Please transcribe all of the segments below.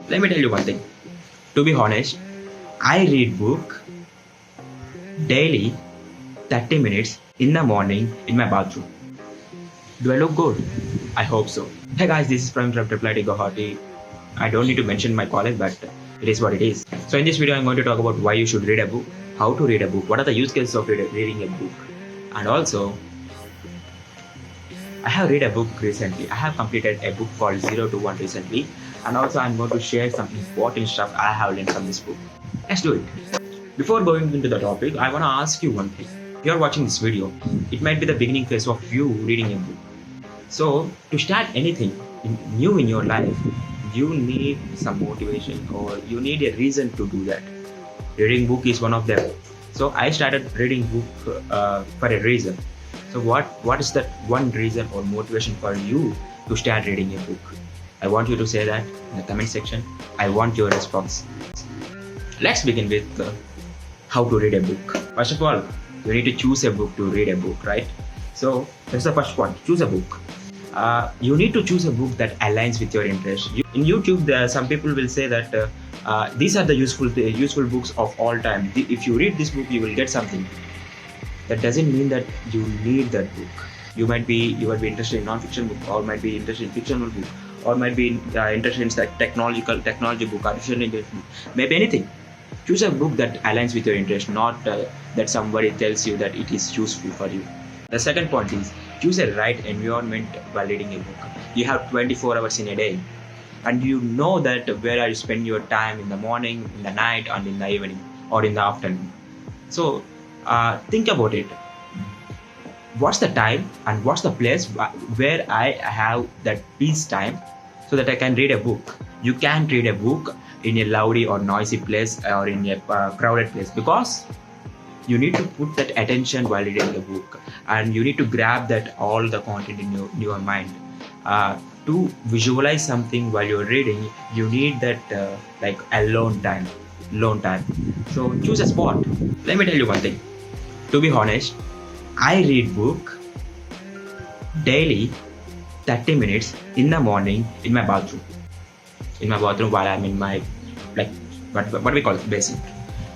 Let me tell you one thing. To be honest, I read book daily 30 minutes in the morning in my bathroom. Do I look good? I hope so. Hey guys, this is Praveen from IIIT Guwahati. I don't need to mention my college, but it is what it is. So in this video, I'm going to talk about why you should read a book, how to read a book, what are the use cases of reading a book, and also I have read a book recently. I have completed a book called 0 to 1 recently, and also I'm going to share some important stuff I have learned from this book. Let's do it. Before going into the topic, I want to ask you one thing. If you're watching this video, it might be the beginning phase of you reading a book. So to start anything new in your life, you need some motivation or you need a reason to do that. Reading book is one of them. So I started reading book for a reason. So what is that one reason or motivation for you to start reading a book? I want you to say that in the comment section. I want your response. Let's begin with how to read a book. First of all, you need to choose a book to read a book, right? So that's the first point. Choose a book. You need to choose a book that aligns with your interest. In YouTube, some people will say that these are the useful books of all time. If you read this book, you will get something. That doesn't mean that you need that book. You might be interested in non-fiction book, or might be interested in fictional book, or might be interested in technology book, artificial intelligence book, maybe anything. Choose a book that aligns with your interest, not that somebody tells you that it is useful for you. The second point is choose a right environment while reading a book. You have 24 hours in a day, and you know that where are you spend your time in the morning, in the night, and in the evening, or in the afternoon. So think about it. What's the time and what's the place where I have that peace time so that I can read a book? You can't read a book in a loudy or noisy place or in a crowded place, because you need to put that attention while reading a book, and you need to grab that all the content in your mind. To visualize something while you're reading, you need that like alone time. So choose a spot. Let me tell you one thing. To be honest, I read book daily 30 minutes in the morning in my bathroom. While I'm in my what we call it, basic.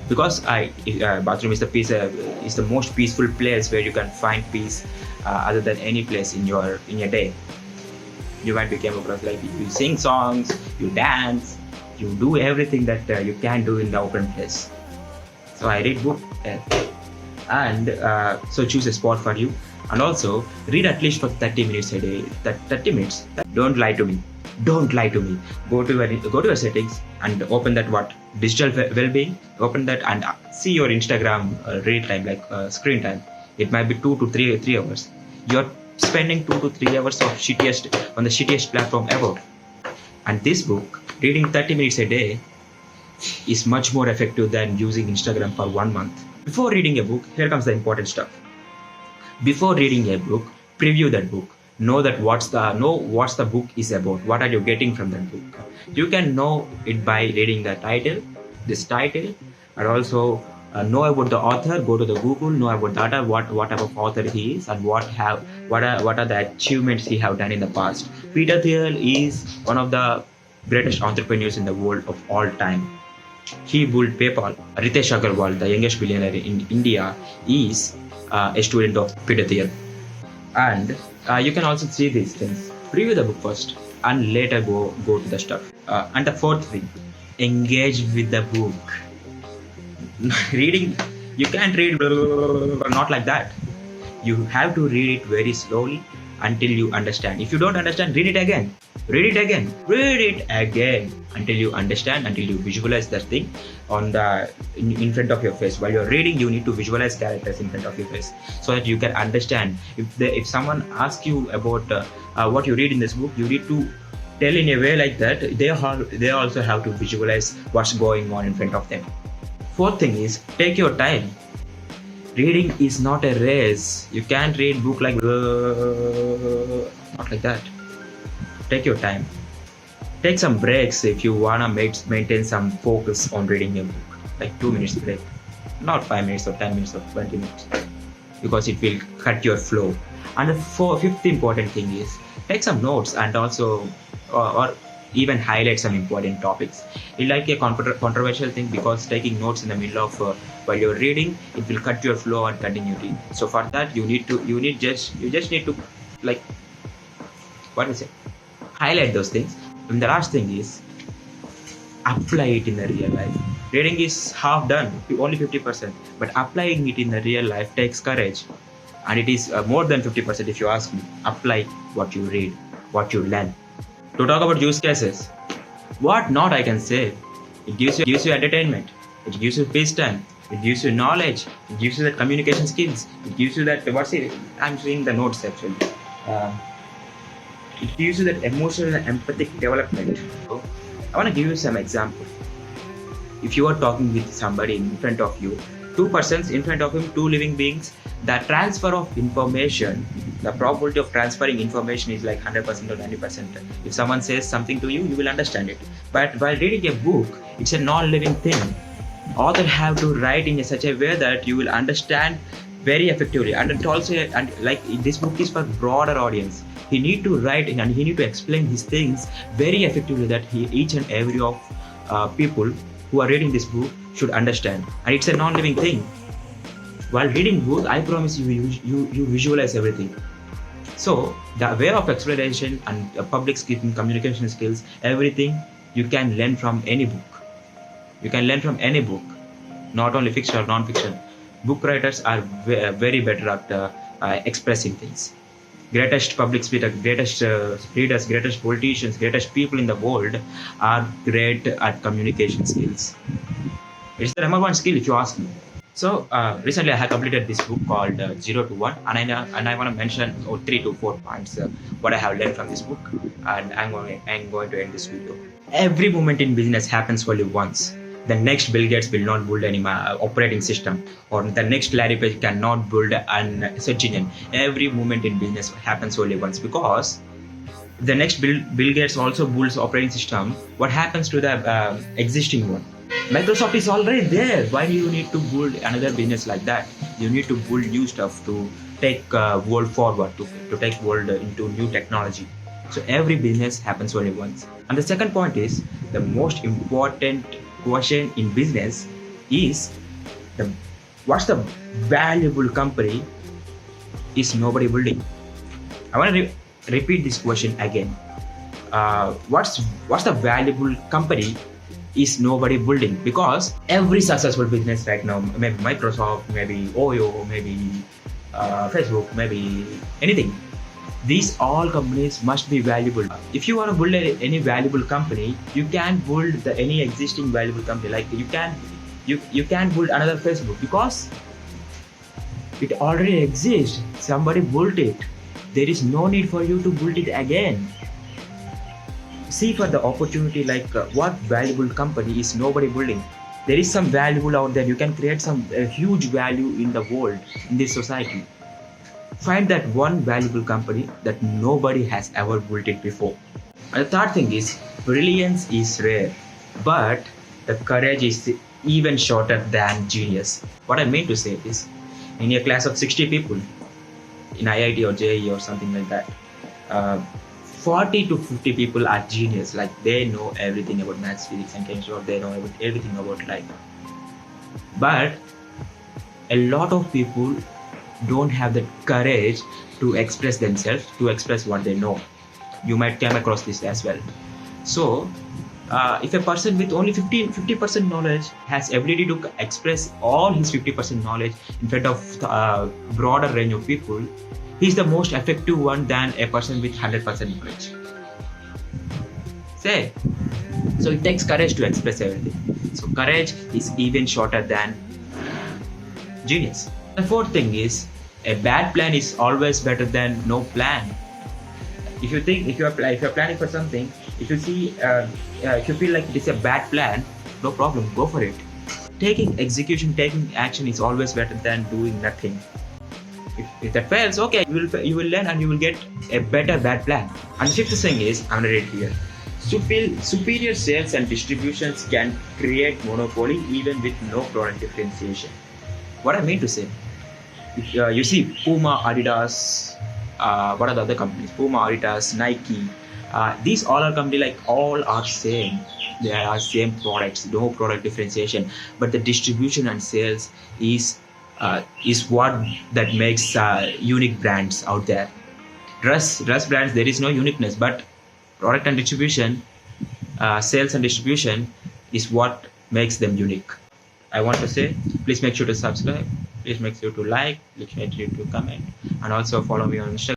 Because bathroom is the most peaceful place where you can find peace other than any place in your day. You might be came across like you sing songs, you dance, you do everything that you can do in the open place. So I read book and so choose a spot for you, and also read at least for 30 minutes a day. That 30 minutes. Don't lie to me. Go to your settings and open that digital well-being. Open that and see your Instagram read time, screen time. It might be 2 to 3 hours. You're spending 2 to 3 hours on the shittiest platform ever. And this book, reading 30 minutes a day, is much more effective than using Instagram for 1 month. Before reading a book, here comes the important stuff. Before reading a book, preview that book. Know what the book is about. What are you getting from that book? You can know it by reading the title, and also know about the author. Go to the Google, know about the author, what type of author he is, and what are the achievements he have done in the past. Peter Thiel is one of the greatest entrepreneurs in the world of all time. He built PayPal. Ritesh Agarwal, the youngest billionaire in India, is a student of Peter Thiel. And you can also see these things. Preview the book first and later go to the stuff. And the fourth thing, engage with the book. Reading, you can't read not like that. You have to read it very slowly until you understand. If you don't understand, read it again until you understand, until you visualize that thing in front of your face. While you're reading, you need to visualize characters in front of your face so that you can understand. If someone asks you about what you read in this book, you need to tell in a way like that they also have to visualize what's going on in front of them. Fourth thing is, take your time. Reading is not a race. You can't read book like not like that. Take your time. Take some breaks if you wanna maintain some focus on reading a book, like 2 minutes break, not 5 minutes or 10 minutes or 20 minutes, because it will cut your flow. And the fifth important thing is take some notes, and also or even highlight some important topics. It's like a controversial thing because taking notes in the middle of while you're reading, it will cut your flow and continuity. So for that, you just need to like what is it? Highlight those things. And the last thing is apply it in the real life. Reading is half done, only 50%, but applying it in the real life takes courage, and it is more than 50% if you ask me. Apply what you read, what you learn. To talk about use cases, what not I can say? It gives you entertainment, it gives you peace time, it gives you knowledge, it gives you that communication skills, it gives you that I'm seeing the notes actually. It gives you that emotional and empathic development. So, I want to give you some example. If you are talking with somebody in front of you, two persons in front of him, two living beings, the transfer of information, the probability of transferring information is like 100% or 90%. If someone says something to you, you will understand it. But while reading a book, it's a non-living thing. Author have to write in such a way that you will understand very effectively. And it also, and like this book is for broader audience. He need to write and he need to explain his things very effectively that each and every of people who are reading this book should understand. And it's a non-living thing. While reading book, I promise you visualize everything. So the way of explanation and public speaking, communication skills, everything you can learn from any book. You can learn from any book, not only fiction or non-fiction. Book writers are very better at expressing things. Greatest public speakers, greatest leaders, greatest politicians, greatest people in the world are great at communication skills. It's the number one skill if you ask me. So recently I have completed this book called 0 to 1, and I want to mention 3 to 4 points what I have learned from this book, and I'm going to end this video. Every moment in business happens only once. The next Bill Gates will not build any operating system, or the next Larry Page cannot build an search engine. Every moment in business happens only once, because the next Bill Gates also builds operating system. What happens to the existing one? Microsoft is already there. Why do you need to build another business like that? You need to build new stuff to take world forward, to take world into new technology. So every business happens only once. And the second point is, the most important question in business is what's the valuable company is nobody building? I want to repeat this question again. What's the valuable company is nobody building? Because every successful business right now, maybe Microsoft, maybe Oyo, maybe Facebook, maybe anything, these all companies must be valuable. If you want to build any valuable company, you can build any existing valuable company. Like you can build another Facebook because it already exists. Somebody built it. There is no need for you to build it again. See for the opportunity, like what valuable company is nobody building. There is some valuable out there. You can create some huge value in the world, in this society. Find that one valuable company that nobody has ever built it before. And the third thing is, brilliance is rare, but the courage is even shorter than genius. What I mean to say is, in a class of 60 people, in IIT or JEE or something like that, 40 to 50 people are genius. Like they know everything about maths, physics and chemistry, or they know everything about life. But a lot of people don't have the courage to express themselves, to express what they know. You might come across this as well. So if a person with only 50% knowledge has ability to express all his 50% knowledge in front of a broader range of people, he's the most effective one than a person with 100% knowledge. Say, so it takes courage to express everything. So courage is even shorter than genius. The fourth thing is, a bad plan is always better than no plan. If you are planning for something, if you feel like it is a bad plan, no problem, go for it. Taking action is always better than doing nothing. If that fails, okay, you will learn and you will get a better bad plan. And the fifth thing is, I'm gonna read here. Superior sales and distributions can create monopoly even with no product differentiation. What I mean to say, you see Puma, Adidas, what are the other companies? Puma, Adidas, Nike, These all are company, like all are same. They are same products, no product differentiation, but the distribution and sales is what that makes unique brands out there. Dress brands, there is no uniqueness, but product and distribution, sales and distribution is what makes them unique. I want to say, please make sure to subscribe, please make sure to like, please make sure to comment, and also follow me on Instagram.